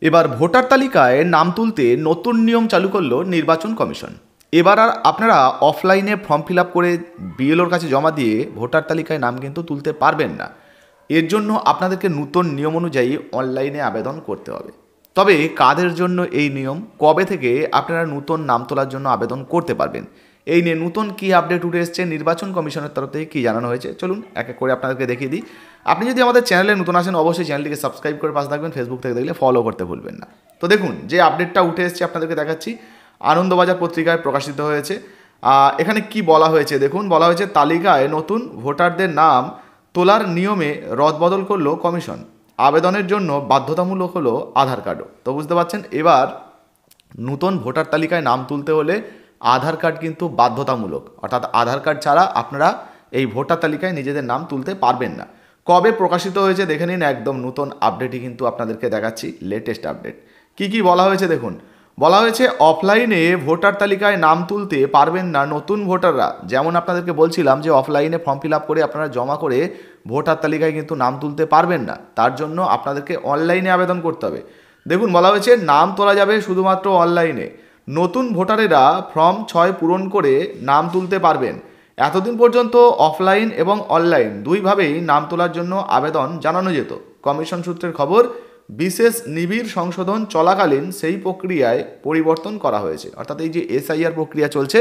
এবার ভোটার তালিকায় নাম তুলতে নতুন নিয়ম চালু করলো নির্বাচন কমিশন। এবার আর আপনারা অফলাইনে ফর্ম ফিল আপ করে বিএলওর কাছে জমা দিয়ে ভোটার তালিকায় নাম কিন্তু তুলতে পারবেন না। এর জন্য আপনাদেরকে নতুন নিয়ম অনুযায়ী অনলাইনে আবেদন করতে হবে। তবে কাদের জন্য এই নিয়ম, কবে থেকে আপনারা নতুন নাম তোলার জন্য আবেদন করতে পারবেন, এই নিয়ে নতুন কী আপডেট উঠে এসছে নির্বাচন কমিশনের তরফ থেকে কী জানানো হয়েছে, চলুন এক এক করে আপনাদেরকে দেখিয়ে দিই। আপনি যদি আমাদের চ্যানেলে নতুন আসেন অবশ্যই চ্যানেলটিকে সাবস্ক্রাইব করে পাশে থাকবেন, ফেসবুক থেকে দেখলে ফলো করতে ভুলবেন না। তো দেখুন যে আপডেটটা উঠে এসছে আপনাদেরকে দেখাচ্ছি, আনন্দবাজার পত্রিকায় প্রকাশিত হয়েছে। এখানে কি বলা হয়েছে দেখুন, বলা হয়েছে তালিকায় নতুন ভোটারদের নাম তোলার নিয়মে রদবদল করলো কমিশন। আবেদনের জন্য বাধ্যতামূলক হলো আধার কার্ডও। তো বুঝতে পারছেন, এবার নতুন ভোটার তালিকায় নাম তুলতে হলে আধার কার্ড কিন্তু বাধ্যতামূলক, অর্থাৎ আধার কার্ড ছাড়া আপনারা এই ভোটার তালিকায় নিজেদের নাম তুলতে পারবেন না। কবে প্রকাশিত হয়েছে দেখে নিন, একদম নতুন আপডেটই কিন্তু আপনাদেরকে দেখাচ্ছি, লেটেস্ট আপডেট। কি কি বলা হয়েছে দেখুন, বলা হয়েছে অফলাইনে ভোটার তালিকায় নাম তুলতে পারবেন না নতুন ভোটাররা। যেমন আপনাদেরকে বলছিলাম যে অফলাইনে ফর্ম ফিল আপ করে আপনারা জমা করে ভোটার তালিকায় কিন্তু নাম তুলতে পারবেন না, তার জন্য আপনাদেরকে অনলাইনে আবেদন করতে হবে। দেখুন বলা হয়েছে নাম তোলা যাবে শুধুমাত্র অনলাইনে। নতুন ভোটারেরা ফর্ম 6 পূরণ করে নাম তুলতে পারবেন। এতদিন পর্যন্ত অফলাইন এবং অনলাইন দুইভাবেই নাম তোলার জন্য আবেদন জানানো যেত। কমিশন সূত্রের খবর, বিশেষ নিবিড় সংশোধন চলাকালীন সেই প্রক্রিয়ায় পরিবর্তন করা হয়েছে। অর্থাৎ এই যে এসআইআর প্রক্রিয়া চলছে,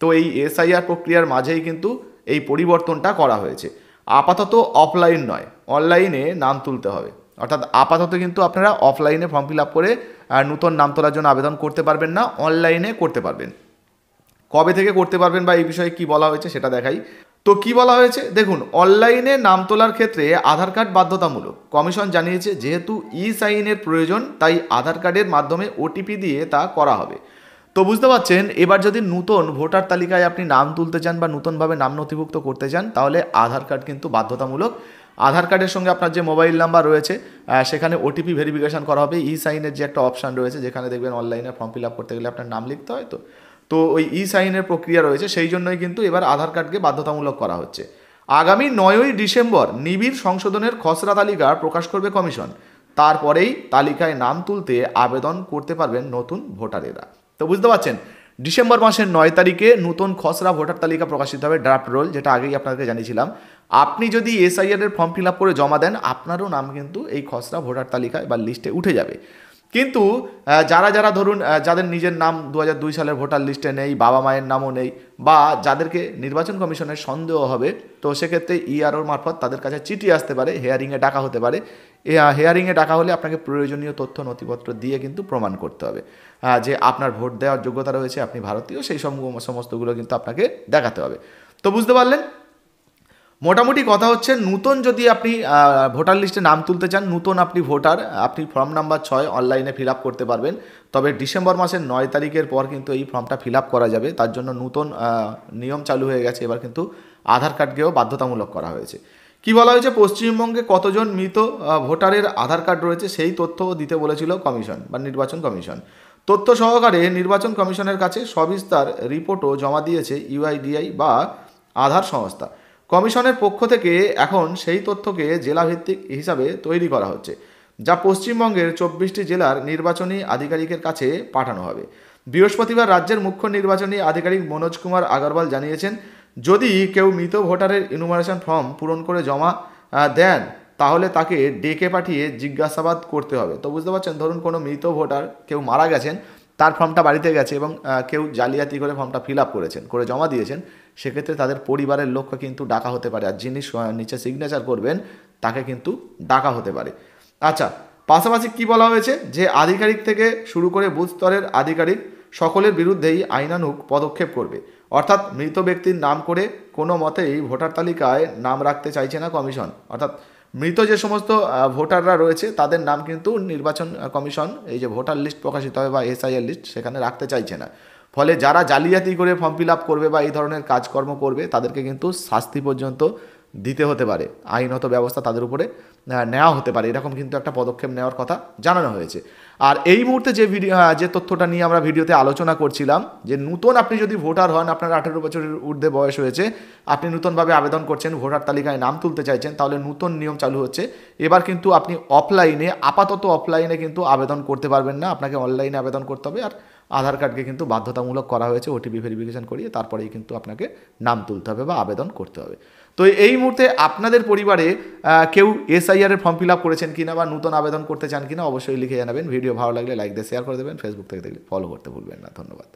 তো এই এসআইআর প্রক্রিয়ার মাঝেই কিন্তু এই পরিবর্তনটা করা হয়েছে। আপাতত অফলাইন নয়, অনলাইনে নাম তুলতে হবে। অর্থাৎ আপাতত কিন্তু আপনারা অফলাইনে ফর্ম ফিল আপ করে নতুন নাম তোলার জন্য আবেদন করতে পারবেন না, অনলাইনে করতে পারবেন। কবে থেকে করতে পারবেন বা এই বিষয়ে কি বলা হয়েছে সেটা দেখাই। তো কি বলা হয়েছে দেখুন, অনলাইনে নাম তোলার ক্ষেত্রে আধার কার্ড বাধ্যতামূলক। কমিশন জানিয়েছে যেহেতু ই সাইনের প্রয়োজন, তাই আধার কার্ডের মাধ্যমে ওটিপি দিয়ে তা করা হবে। তো বুঝতে পারছেন, এবার যদি নতুন ভোটার তালিকায় আপনি নাম তুলতে চান বা নতুনভাবে নাম নথিভুক্ত করতে চান, তাহলে আধার কার্ড কিন্তু বাধ্যতামূলক। আধার কার্ডের সঙ্গে আপনার যে মোবাইল নাম্বার রয়েছে সেখানে ওটিপি ভেরিফিকেশন করা হবে। ই সাইনের যে একটা অপশান রয়েছে, যেখানে দেখবেন অনলাইনে ফর্ম ফিল আপ করতে গেলে আপনার নাম লিখতে হয়, তো ওই ই সাইনের প্রক্রিয়া রয়েছে, সেই জন্যই কিন্তু এবার আধার কার্ডকে বাধ্যতামূলক করা হচ্ছে। আগামী 9ই ডিসেম্বর নিবিড় সংশোধনের খসড়া তালিকা প্রকাশ করবে কমিশন। তারপরেই তালিকায় নাম তুলতে আবেদন করতে পারবেন নতুন ভোটারেরা। তো বুঝতে পারছেন, ডিসেম্বর মাসের 9 তারিখে নতুন খসড়া ভোটার তালিকা প্রকাশিত হবে, ড্রাফট রোল, যেটা আগেই আপনাদেরকে জানিয়েছিলাম। আপনি যদি এসআইআর এর ফর্ম ফিল আপ করে জমা দেন, আপনারও নাম কিন্তু এই খসড়া ভোটার তালিকায় বা লিস্টে উঠে যাবে। কিন্তু যারা যারা ধরুন যাদের নিজের নাম 2002 সালের ভোটার লিস্টে নেই, বাবা মায়ের নামও নেই, বা যাদেরকে নির্বাচন কমিশনের সন্দেহ হবে, তো সেক্ষেত্রে ইআরওর মারফত তাদের কাছে চিঠি আসতে পারে, হেয়ারিংয়ে ডাকা হতে পারে। হেয়ারিংয়ে ডাকা হলে আপনাকে প্রয়োজনীয় তথ্য নথিপত্র দিয়ে কিন্তু প্রমাণ করতে হবে যে আপনার ভোট দেওয়ার যোগ্যতা রয়েছে, আপনি ভারতীয়, সেই সমস্তগুলো কিন্তু আপনাকে দেখাতে হবে। তো বুঝতে পারলেন, মোটামুটি কথা হচ্ছে, নতুন যদি আপনি ভোটার লিস্টে নাম তুলতে চান, নতুন আপনি ভোটার, আপনি ফর্ম নাম্বার 6 অনলাইনে ফিল আপ করতে পারবেন। তবে ডিসেম্বর মাসের 9 তারিখের পর কিন্তু এই ফর্মটা ফিল আপ করা যাবে। তার জন্য নতুন নিয়ম চালু হয়ে গেছে, এবার কিন্তু আধার কার্ডকেও বাধ্যতামূলক করা হয়েছে। কি বলা হয়েছে, পশ্চিমবঙ্গে কতজন মৃত ভোটারের আধার কার্ড রয়েছে সেই তথ্য দিতে বলেছিল কমিশন বা নির্বাচন কমিশন। তথ্য সহকারে নির্বাচন কমিশনের কাছে সবিস্তার রিপোর্টও জমা দিয়েছে ইউআইডিআই বা আধার সংস্থা। কমিশনের পক্ষ থেকে এখন সেই তথ্যকে জেলাভিত্তিক হিসাবে তৈরি করা হচ্ছে, যা পশ্চিমবঙ্গের 24টি জেলার নির্বাচনী আধিকারিকের কাছে পাঠানো হবে। বৃহস্পতিবার রাজ্যের মুখ্য নির্বাচনী আধিকারিক মনোজ কুমার আগরওয়াল জানিয়েছেন, যদি কেউ মৃত ভোটারের ইনুমারেশন ফর্ম পূরণ করে জমা দেন, তাহলে তাকে ডেকে পাঠিয়ে জিজ্ঞাসাবাদ করতে হবে। তো বুঝতে পারছেন, ধরুন কোনো মৃত ভোটার, কেউ মারা গেছেন, তার ফর্মটা বাড়িতে গেছে এবং কেউ জালিয়াতি করে ফর্মটা ফিল আপ করেছেন, করে জমা দিয়েছেন, সেক্ষেত্রে তাদের পরিবারের লোককে কিন্তু ডাকা হতে পারে, আর যিনি নিচে সিগনেচার করবেন তাকে কিন্তু ডাকা হতে পারে। আচ্ছা, পাশাপাশি কি বলা হয়েছে, যে আধিকারিক থেকে শুরু করে বুথ স্তরের আধিকারিক সকলের বিরুদ্ধেই আইনানুগ পদক্ষেপ করবে। অর্থাৎ মৃত ব্যক্তির নাম করে কোনো মতেই ভোটার তালিকায় নাম রাখতে চাইছে না কমিশন। অর্থাৎ মৃত যে সমস্ত ভোটাররা রয়েছে তাদের নাম কিন্তু নির্বাচন কমিশন এই যে ভোটার লিস্ট প্রকাশিত হবে বা এসআইআর লিস্ট, সেখানে রাখতে চাইছে না। ফলে যারা জালিয়াতি করে ফর্ম ফিল আপ করবে বা এই ধরনের কাজকর্ম করবে, তাদেরকে কিন্তু শাস্তি পর্যন্ত দিতে হতে পারে, আইনত ব্যবস্থা তাদের উপরে নেওয়া হতে পারে, এরকম কিন্তু একটা পদক্ষেপ নেওয়ার কথা জানানো হয়েছে। আর এই মুহূর্তে যে তথ্যটা নিয়ে আমরা ভিডিওতে আলোচনা করছিলাম, যে নতুন আপনি যদি ভোটার হন, আপনার 18 বছরের ঊর্ধ্বে বয়স হয়েছে, আপনি নতুনভাবে আবেদন করছেন, ভোটার তালিকায় নাম তুলতে চাইছেন, তাহলে নতুন নিয়ম চালু হচ্ছে। এবার কিন্তু আপনি আপাতত অফলাইনে কিন্তু আবেদন করতে পারবেন না, আপনাকে অনলাইনে আবেদন করতে হবে। আর আধার কার্ডকে কিন্তু বাধ্যতামূলক করা হয়েছে ওটিপি ভেরিফিকেশন করিয়ে, তারপরেই কিন্তু আপনাকে নাম তুলতে হবে বা আবেদন করতে হবে। তো এই মুহূর্তে আপনাদের পরিবারে কেউ এসআইআর এর ফর্ম ফিল আপ করেছেন কিনা বা নতুন আবেদন করতে চান কিনা অবশ্যই লিখে জানাবেন। ভিডিও ভালো লাগলে লাইক দিয়ে শেয়ার করে দেবেন। ফেসবুক থেকে দেখলে ফলো করতে ভুলবেন না। ধন্যবাদ।